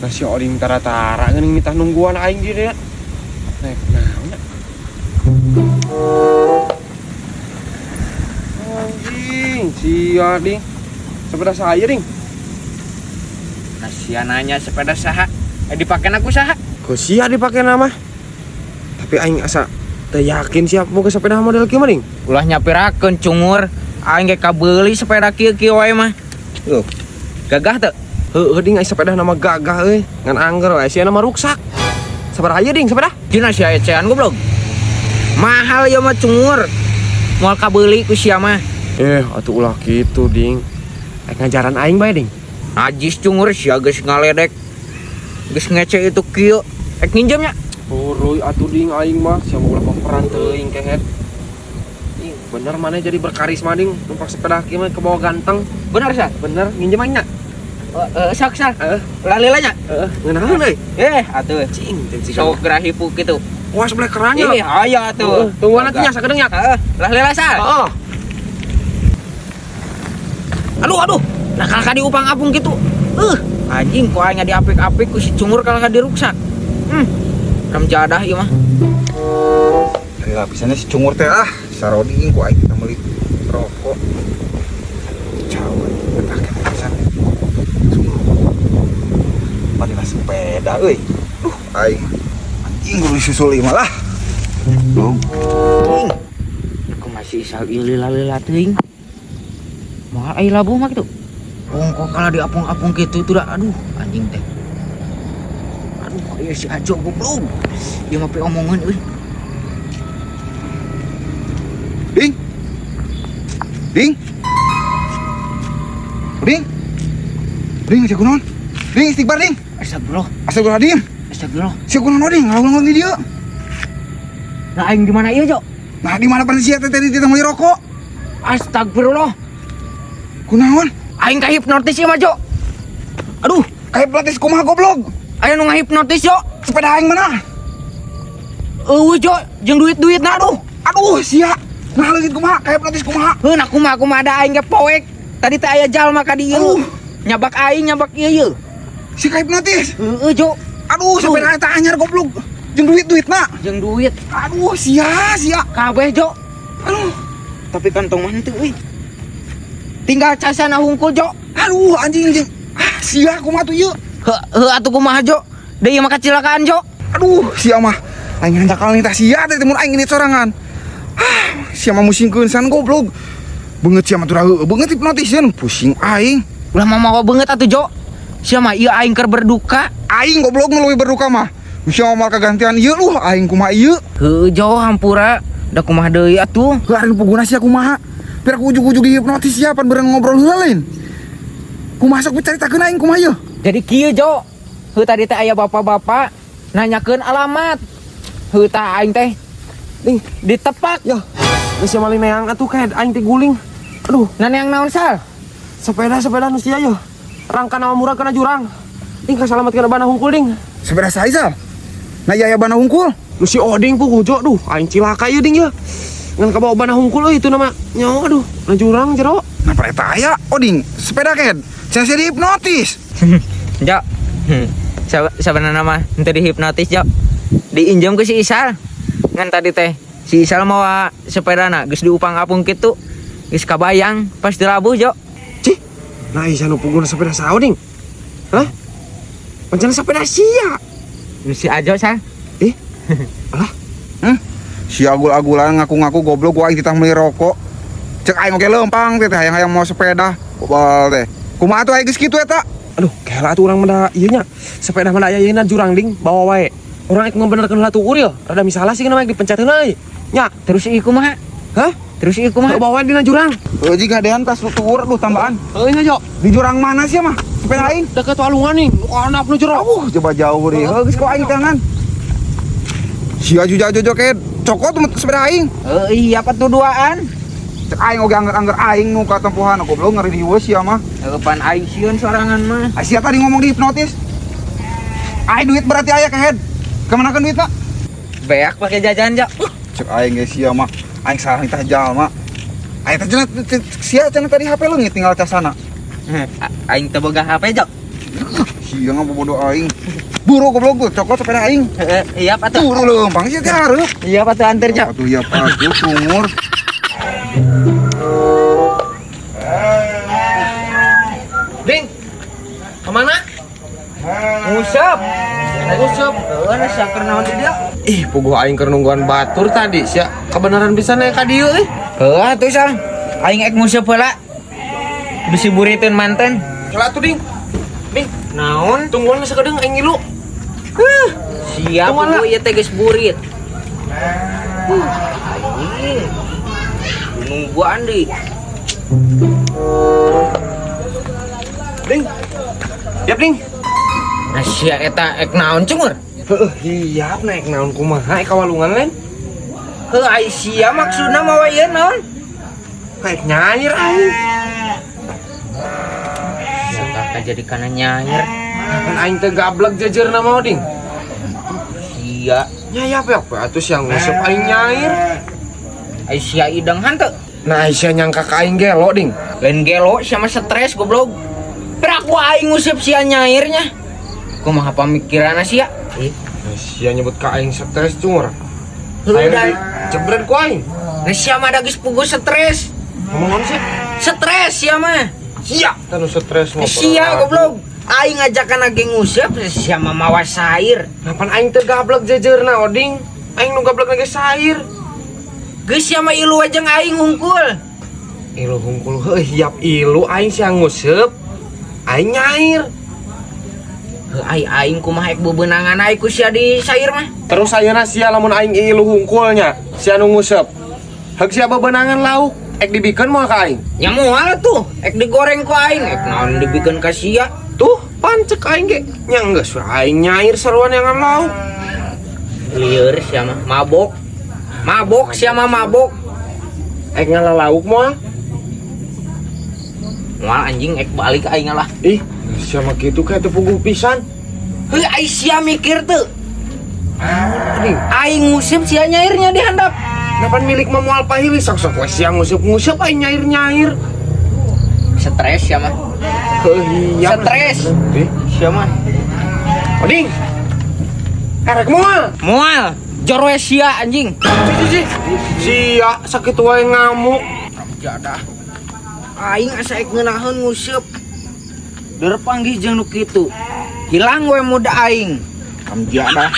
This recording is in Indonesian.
Nasi oding tara-tara geuning mitah nungguan aing di dieu. Nek naon nya? Anjing, sia ding. Sepeda saya ding. Sia nanya sepeda saha? Dipakeun aku saha? Kok sia dipake nama? Tapi aing asa teu yakin siap boga sepeda model kieu mah ding. Ulah nyapirakeun cungur. Aing ge kabeuli sepeda kieu wae mah. Loh, Gagah teu? heueuh ding aya sepeda nama gagah euy. Ngan angger wae sia nama ruksak. Sabaraha aya ding sepeda? Dina sia ecean goblok. Mahal ya mah cungur. Moal kabeuli ku sia mah. Atuh ulah kitu ding. Ngajaran aing bae ding. Najis cungur sia geus ngaledek. Geus ngece itu kieu. Nginjem nya. Uruy atuh ding aing mah sia ulah peran teuing kehet. Ih, bener mana jadi berkarisma ding numpak sepeda kieu mah ke bawah ganteng. Bener sa? Bener nginjem aing nya. Sak. Lalila nya. Ngeunaheun euy. Atuh. Cing, Sok grahipu kitu. wah sebelah kerannya. Aya atuh. Tungguan atuh nya sakedeung nya. Lalila sa. Heeh. Aduh. Nakal ka diupang apung gitu. Anjing kok aing diapik-apik ku si cungur kalau ka diruksak. Ram jadah ieu mah. Ya bisanya si cungur teh saroding ku aing kita meuli rokok. Cawan, betakeun pisan. Madina sepeda euy. Aing anjing kudu disusul ieu malah. Aku masih isal lila teuing. Moal ai labuh mah kitu. Kok kalau diapung-apung gitu itu dah, aduh anjing teh. Aduh, ieu si Ajo goblok. Ieu mah pe omongan euy. Ding. Cek kunaon? Ding istighfar ding. Astagfirullah. Astagfirullahaladzim. Cek kunaon diing? Ngawang di dieu. Nah aing di mana ieu, Jo? Nah, di mana panitia teh tadi kita meuli rokok? Astagfirullah. Kunaon? Aing ka hipnotis ieu mah, Jo. Aduh, Kayak pelatih kumaha goblok. aya nu ngahipnotis, Jo. Sepeda aing mana? Jo, jeung duit-duitna aduh. Aduh, sia. Nah, leungit kumaha? Kayak pelatih kumaha? Heun aku mah ada aing ge poek. Tadi teh aya jalma ka dieu. Nyabak aing ieu. Si kayak hipnotis. Jo. Aduh, sepeda eta anyar goblok. Jeung duit-duitna. Jeung duit Aduh, sia. kabeh, Jo. Aduh. Tapi kantong mah henteu euy. Tinggal casana hungkul, Jo. Aduh, anjing. Sia kumaha tuh ieu? Heuh atuh kumaha, Jo? Da ieu mah kecelakaan, Jo. Aduh, sia mah. Aing handakal nita sia teh mun aing ini sorangan. Sia mah musingkeun san goblok. Beungeut sia mah teu heueuh, beungeut hipnotisieun pusing aing. Ulah mah beungeut atuh, Jo. Sia mah ieu aing keur berduka. Aing goblok nu leuwih berduka mah. Sia mah mal kagantian ieu aing kumaha ieu. Heuh, Jo, hampura. Da kumaha deui atuh? Heuh ari puguna sia kumaha? Biar aku ujug-ujug hipnotis sia pan beureun ngobrol heula lain. Kumaha sok dicaritakeun aing kumaha ieu? Jadi kieu, Jo. Heuh tadi teh aya bapak-bapak nanyakeun alamat. Heuh tah aing teh Ding, ditepak. yo. Geus sia maling neang atuh kayak aing teh guling. Aduh, Yang naon sal? sepeda nu sia yo. Rangka nama murah kena jurang. Ding kasalamatkeun bana hungkul ding. Sepeda saizal. Nah iya bana hungkul. Nu si oding pugujo duh aing cilaka ieu ding ya. Ngan kabawa bana hungkul euy itu nama nyawa aduh, na jurang jero. Nah eta aya oding sepeda ken. Saya dihipnotis. Jo. Sebenarnya mah henteu dihipnotis, Jo. Diinjem ke si Isal. Ngan tadi teh si Isal mawa sepedana geus diupang apung kitu. Geus kabayang pas dirabuh, Jo. Cih. Nah isa nu puguna sepeda saha ding? Hah? Pancen sepeda sia. Nu si Ajo sal. Alah, Si agul-agulan ngaku-ngaku goblok gua aing titah meuli rokok. Cek aing oge leumpang teh hayang-hayang mau sepeda. Bobal teh. Kumaha atuh aing geus kitu eta? aduh, kela atuh urang mah ieu nya. Sepeda mah aya yeuna jurang ding, bawa wae. Urang ek ngebenerkeun heula tuh uril. Rada misalah sih kana dipencet heula euy. Nya, Terus ieu kumaha? hah? Terus ieu kumaha? Bawa wae dina jurang. Heuh jiga dean tas tutur aduh tambahan. Heuh nya, Jo. Di jurang mana sih mah? Sepeda aing. Deket walungan nih, handap nu jero. Coba jauh deh. Heuh geus ku aing tangan. Si aju joget cokot tuh sepeda aing. Iya patuduaan. Cek aing oge angger-angger aing nu katempuhan goblok ngeri dieu sia mah. Pan aing sieun sorangan mah. Sia tadi ngomong di hipnotis. Aing duit berarti aya kehead. Kemanakeun duitna? Beak pakai jajan, Jo. Cek aing ge sia mah. Aing salah nitah jalma. Aing teh cenah sia cenah tadi HP leungit tinggal casana. Aing teu boga HP, Jo. Sia ngabobodo aing. Buru goblok tuh, cokot sepeda aing. Iya pak tuh. Buru leumpang sia teh hareup. Iya pak tuh antar cok. Atuh ya patuh sumur. Ding, kemana? Ngusap. Ngusep. Ana saker naon di dia? Ih, puguh aing keur nungguan batur tadi sia. Kebenaran bisa naik ka dieu euy. Heuh atuh sang. Aing ek ngusap heula. Bisi buriteun manten. Heula tuh ding. Ding, Naon? tungguan sakedeung aing ngilu. Siap Kumaha? bu ieu teh geus burit. Anjing. Gunung gua Andi. Ding. Yap ding. Nah sia eta ek naon cungur? Heuh, hiap naik naon kumaha ka walungan lain. Heuh ai sia maksudna mawa ieu naon? Kayak nyair aing. Sia kakak jadi kana nyair. Kan aing teh gablek jejerna mau ding. Sia Nyayap ya atuh yang ngusep aing nyair. ai sia idang hanteu. Nah, Aisyah nyangka ka aing gelo ding. Lain gelo sama stres goblok. Berak gua aing ngusep sia nyairnya. Kumaha pamikiranna sia? Sia nyebut ka aing stres cungur. Heuh Aing dan jebret ku aing. nah sia mah da geus puguh stres. Ngomong sih? Stres sia mah. Sia, tanu stres mah. Sia goblok. Aing ngajakan lagi ngusep sia mah mawa sair. Napan aing teh gablek jejerna oding. Aing nu gablek lagi sair. Geus sia mah ilu ajeng aing hungkul. Ilu hungkul heuh hiap ilu aing sia ngusep. Aing nyair. Heuh aing kumaha ek bebenangan aing ku sia di sair mah. Terus ayeuna sia lamun aing ilu hungkulnya, sia nu ngusep. Heuk sia bebenangan lauk, ek dibikeun moal ka aing. Nya moal tuh, ek digoreng ku aing, ek naon dibikeun ka sia. Tuh, pancek aing ge. Nya geus we aing nyair saruan yang lauk. Lieur sia mah mabok. Mabok sia mah mabok. Ek ngalalauk moal. Moal anjing ek balik aing lah. Ih, sia mah kitu kayak teu puguh pisan. Heuh ai sia mikir teu. Ding, Aing ngusip sia nyairnya di handap. napan milik mah moal pahili sok-sok we sia ngusep-ngusep aing nyair-nyair. Stres sia mah. Heuh, hiap. Stres. Ih, Sia mah. oding. Karek moal. Moal. Jor we sia anjing. Ci. Sia sakit wae ngamuk. Jadah. Aing asa ek ngeunaheun nguseup. Deur panggih jeung nu kitu. Hilang we muda aing. Kam jadah.